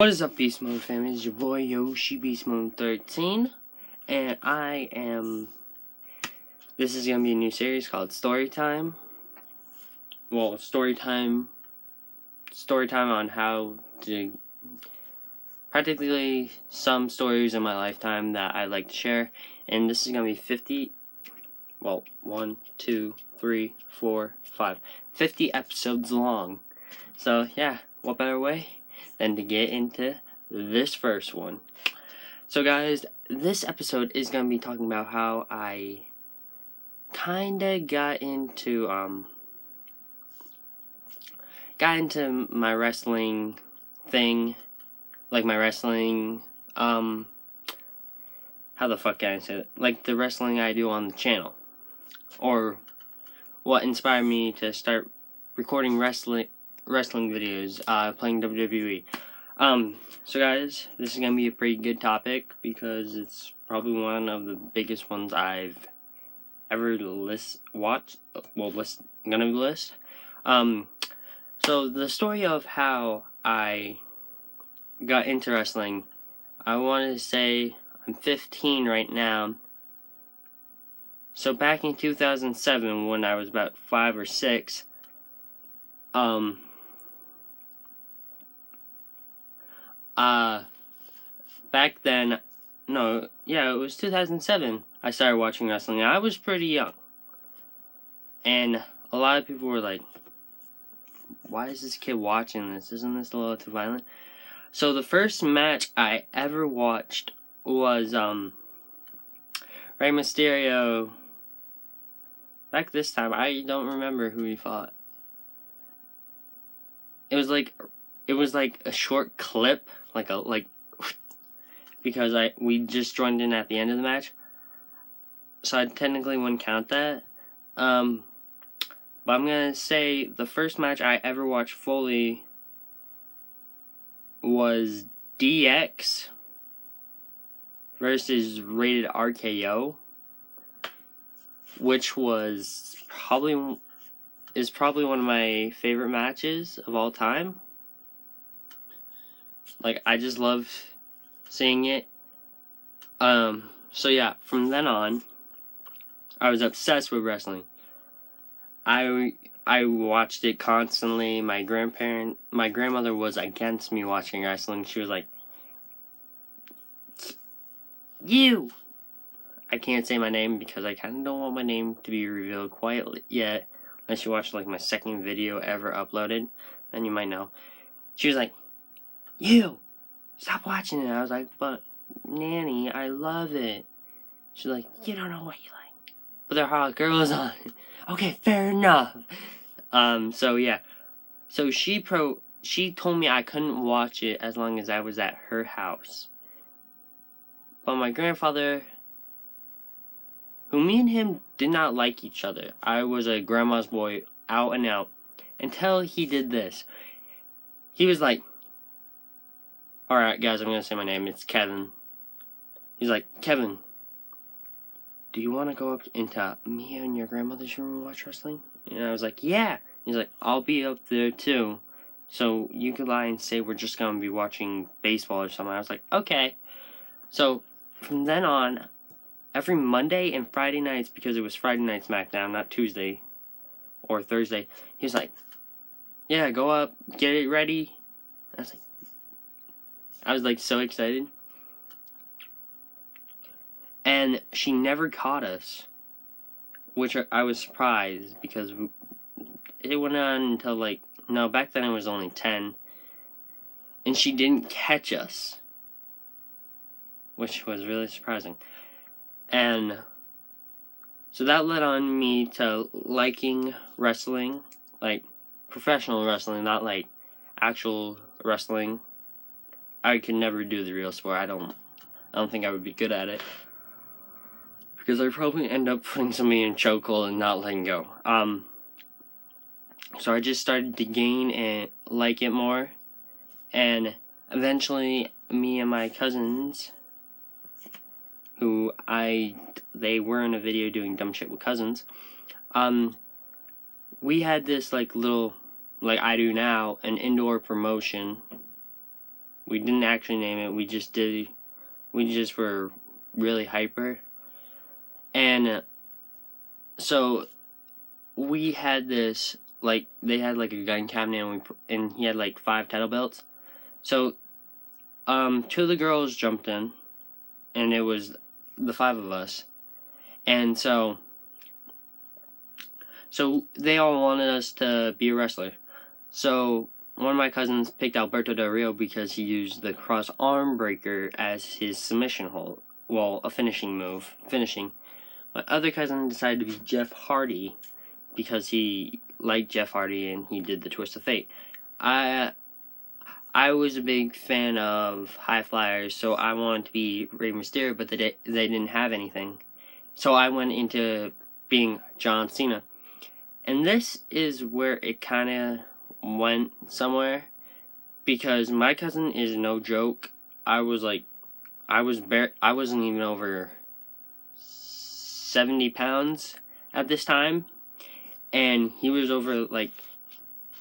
What is up, Beastmode fam? It's your boy Yoshi Beastmode 13, and this is gonna be a new series called Storytime. Well, storytime on how to practically some stories in my lifetime that I like to share, and this is gonna be 50 episodes long. So yeah, what better way than to get into this first one. So guys, this episode is going to be talking about how I kinda got into my wrestling thing, like my wrestling, how the fuck can I say it? Like the wrestling I do on the channel, or what inspired me to start recording wrestling videos, playing WWE. So guys, this is gonna be a pretty good topic because it's probably one of the biggest ones I've ever watched. Gonna list. So the story of how I got into wrestling, I wanted to say I'm 15 right now. So back in 2007, when I was about 5 or 6, back then, it was 2007, I started watching wrestling. I was pretty young. And a lot of people were like, why is this kid watching this? Isn't this a little too violent? So the first match I ever watched was, Rey Mysterio. Back this time, I don't remember who he fought. It was like a short clip, because we just joined in at the end of the match, so I technically wouldn't count that. But I'm gonna say the first match I ever watched fully was DX versus Rated RKO, which is probably one of my favorite matches of all time. Like, I just love seeing it. So yeah, from then on, I was obsessed with wrestling. I watched it constantly. My grandmother was against me watching wrestling. She was like, "You!" I can't say my name because I kind of don't want my name to be revealed quite yet. Unless you watch like my second video ever uploaded, then you might know. She was like, "You! Stop watching it." I was like, "But Nanny, I love it." She's like, "You don't know what you like, but there are hot girls on it." Okay, fair enough. So yeah. So she told me I couldn't watch it as long as I was at her house. But my grandfather, who me and him did not like each other. I was a grandma's boy out and out until he did this. He was like, "Alright guys, I'm gonna say my name, it's Kevin." He's like, "Kevin, do you want to go up into me and your grandmother's room and watch wrestling?" And I was like, "Yeah." He's like, "I'll be up there too, so you could lie and say we're just gonna be watching baseball or something." I was like, "Okay." So from then on, every Monday and Friday nights, because it was Friday night SmackDown, not Tuesday or Thursday, he was like, "Yeah, go up, get it ready." I was like so excited. And she never caught us, which I was surprised, because it went on until back then it was only 10, and she didn't catch us, which was really surprising. And so that led on me to liking wrestling, like professional wrestling, not like actual wrestling. I could never do the real sport. I don't think I would be good at it, because I'd probably end up putting somebody in chokehold and not letting go. So I just started to gain and like it more, and eventually me and my cousins, they were in a video doing dumb shit with cousins, we had this little, like I do now, an indoor promotion We didn't actually name it. We just were really hyper. And so we had this, like, they had like a gun cabinet, and he had like 5 title belts. So 2 of the girls jumped in, and it was the 5 of us. And so they all wanted us to be a wrestler. So one of my cousins picked Alberto Del Rio because he used the cross arm breaker as his submission hold. Well, a finishing move. My other cousin decided to be Jeff Hardy because he liked Jeff Hardy and he did the Twist of Fate. I was a big fan of high flyers, so I wanted to be Rey Mysterio, but they didn't have anything. So I went into being John Cena. And this is where it kind of went somewhere, because my cousin is no joke. I wasn't even over 70 pounds at this time, and he was over, like,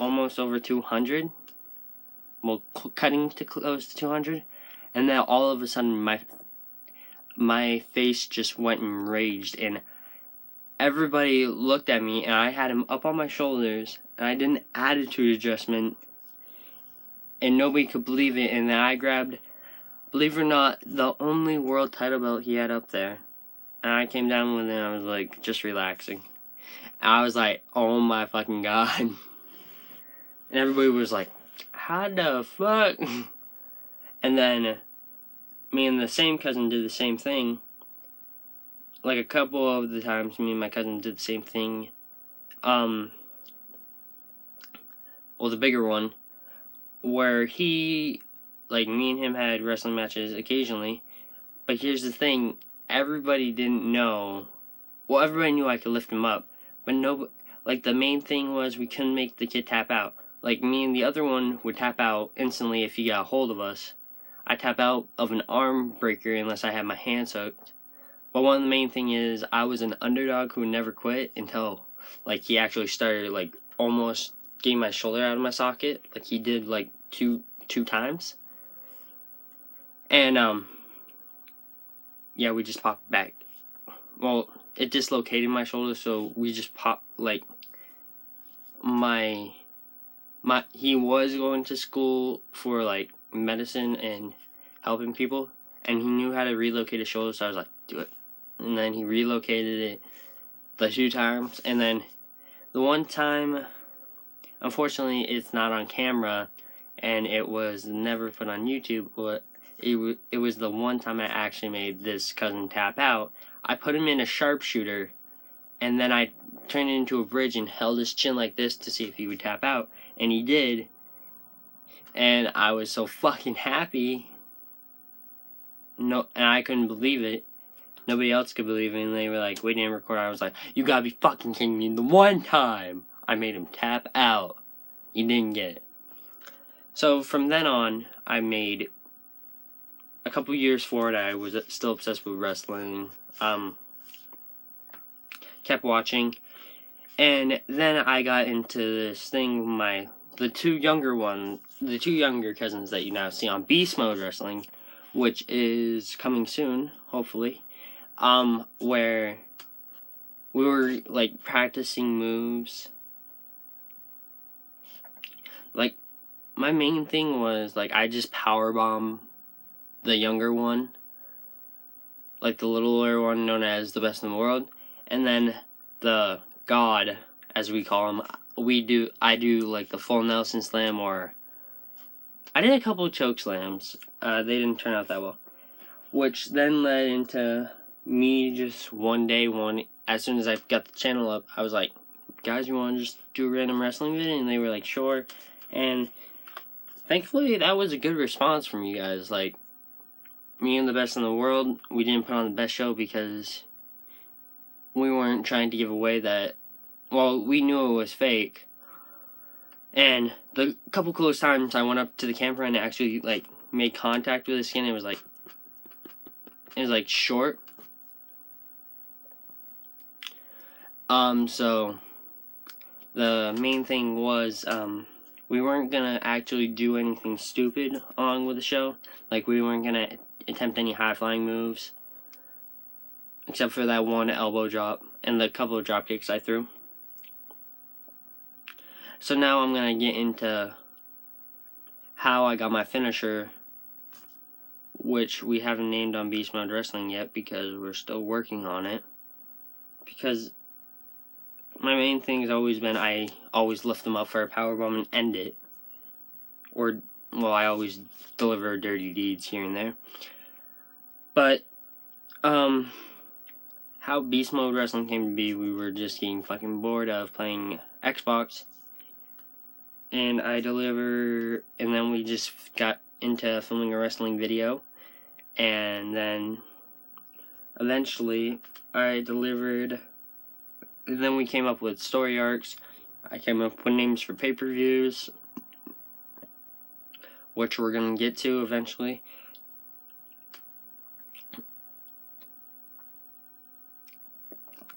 almost over 200, well, cutting to close to 200, and then all of a sudden my face just went enraged, and everybody looked at me, and I had him up on my shoulders, and I did an attitude adjustment, and nobody could believe it, and then I grabbed, believe it or not, the only world title belt he had up there, and I came down with it, and I was like, just relaxing. And I was like, oh my fucking god. And everybody was like, how the fuck? And then me and the same cousin did the same thing. Like, a couple of the times me and my cousin did the same thing. Well, the bigger one, where he, like, me and him had wrestling matches occasionally. But here's the thing, everybody didn't know. Well, everybody knew I could lift him up, but like, the main thing was we couldn't make the kid tap out. Like, me and the other one would tap out instantly if he got a hold of us. I tap out of an arm breaker unless I had my hands hooked. But one of the main thing is I was an underdog who never quit until, like, he actually started, like, almost getting my shoulder out of my socket. Like, he did, like, two times. And, yeah, we just popped back. Well, it dislocated my shoulder, so we just popped, like, he was going to school for, like, medicine and helping people, and he knew how to relocate his shoulder, so I was like, do it. And then he relocated it the 2 times, and then the one time, unfortunately, it's not on camera, and it was never put on YouTube, but it was the one time I actually made this cousin tap out. I put him in a sharpshooter, and then I turned it into a bridge and held his chin like this to see if he would tap out, and he did, and I was so fucking happy. No, and I couldn't believe it. Nobody else could believe it, and they were like, waiting to record. I was like, you gotta be fucking kidding me. The one time I made him tap out, he didn't get it. So from then on, I made a couple years forward, I was still obsessed with wrestling. Kept watching, and then I got into this thing with the two younger cousins that you now see on Beastmode Wrestling, which is coming soon, hopefully. Where we were, like, practicing moves. Like, my main thing was, like, I just powerbomb the younger one, like the littler one known as the best in the world, and then the god, as we call him, I do like the full Nelson slam, or I did a couple of choke slams. They didn't turn out that well, which then led into me just one day, as soon as I got the channel up, I was like, guys, you want to just do a random wrestling video? And they were like, sure. And thankfully, that was a good response from you guys. Like, me and the best in the world, we didn't put on the best show because we weren't trying to give away that, well, we knew it was fake. And the couple close times I went up to the camera and actually, like, made contact with the skin, it was like short. So the main thing was, we weren't gonna actually do anything stupid along with the show. Like, we weren't gonna attempt any high-flying moves, except for that one elbow drop and the couple of drop kicks I threw. So now I'm gonna get into how I got my finisher, which we haven't named on Beastmode Wrestling yet because we're still working on it. Because my main thing has always been I always lift them up for a powerbomb and end it. Or, well, I always deliver dirty deeds here and there. But, how Beastmode Wrestling came to be, we were just getting fucking bored of playing Xbox. And then we just got into filming a wrestling video. And then, eventually, and then we came up with story arcs. I came up with names for pay-per-views, which we're going to get to eventually.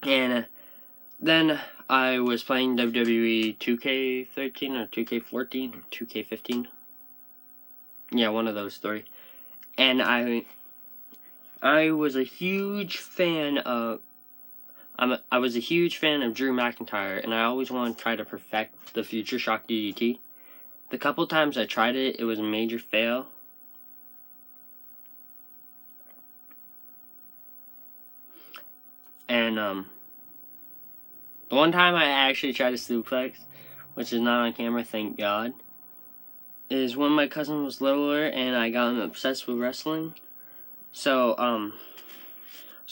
And then I was playing WWE 2K13 or 2K14 or 2K15. Yeah, one of those three. And I was a huge fan of I was a huge fan of Drew McIntyre, and I always wanted to try to perfect the Future Shock DDT. The couple times I tried it, it was a major fail. And the one time I actually tried to suplex, which is not on camera, thank God, is when my cousin was littler and I got him obsessed with wrestling. So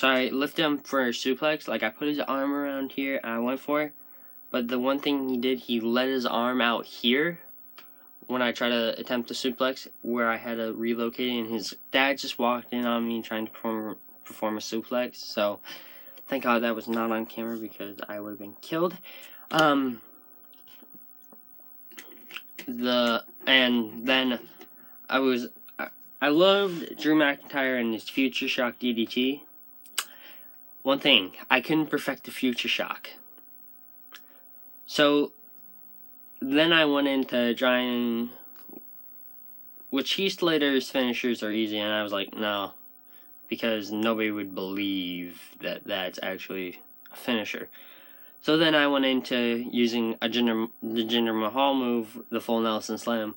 I lifted him for a suplex. Like, I put his arm around here and I went for it. But the one thing he did, he let his arm out here when I tried to attempt a suplex, where I had to relocate it, and his dad just walked in on me trying to perform a suplex. So thank God that was not on camera because I would have been killed. And then I loved Drew McIntyre and his Future Shock DDT. One thing, I couldn't perfect the Future Shock. So then I went into trying, which Heath Slater's finishers are easy, and I was like, no, because nobody would believe that that's actually a finisher. So then I went into using the Jinder Mahal move, the full Nelson Slam,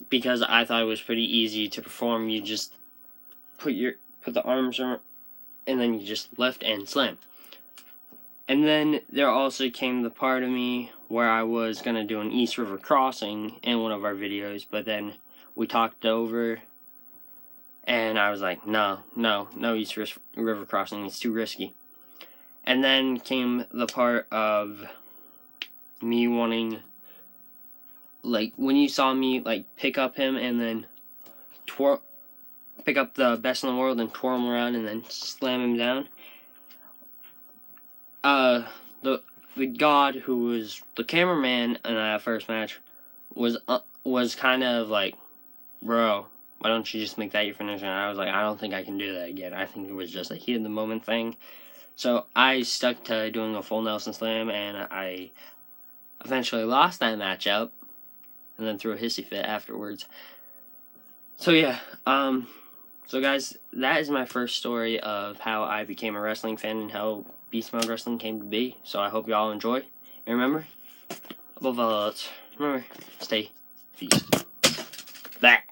because I thought it was pretty easy to perform. You just put the arms around, and then you just lift and slam. And then there also came the part of me where I was going to do an East River Crossing in one of our videos, but then we talked over, and I was like, no East River Crossing, it's too risky. And then came the part of me wanting, like, when you saw me, like, pick up him and then pick up the Best in the World and twirl him around and then slam him down. The God who was the cameraman in that first match was kind of like, bro, why don't you just make that your finisher? And I was like, I don't think I can do that again. I think it was just a heat of the moment thing. So I stuck to doing a full Nelson Slam, and I eventually lost that matchup, and then threw a hissy fit afterwards. So yeah, so guys, that is my first story of how I became a wrestling fan and how Beastmode Wrestling came to be. So I hope you all enjoy. And remember, above all else, stay beast. That.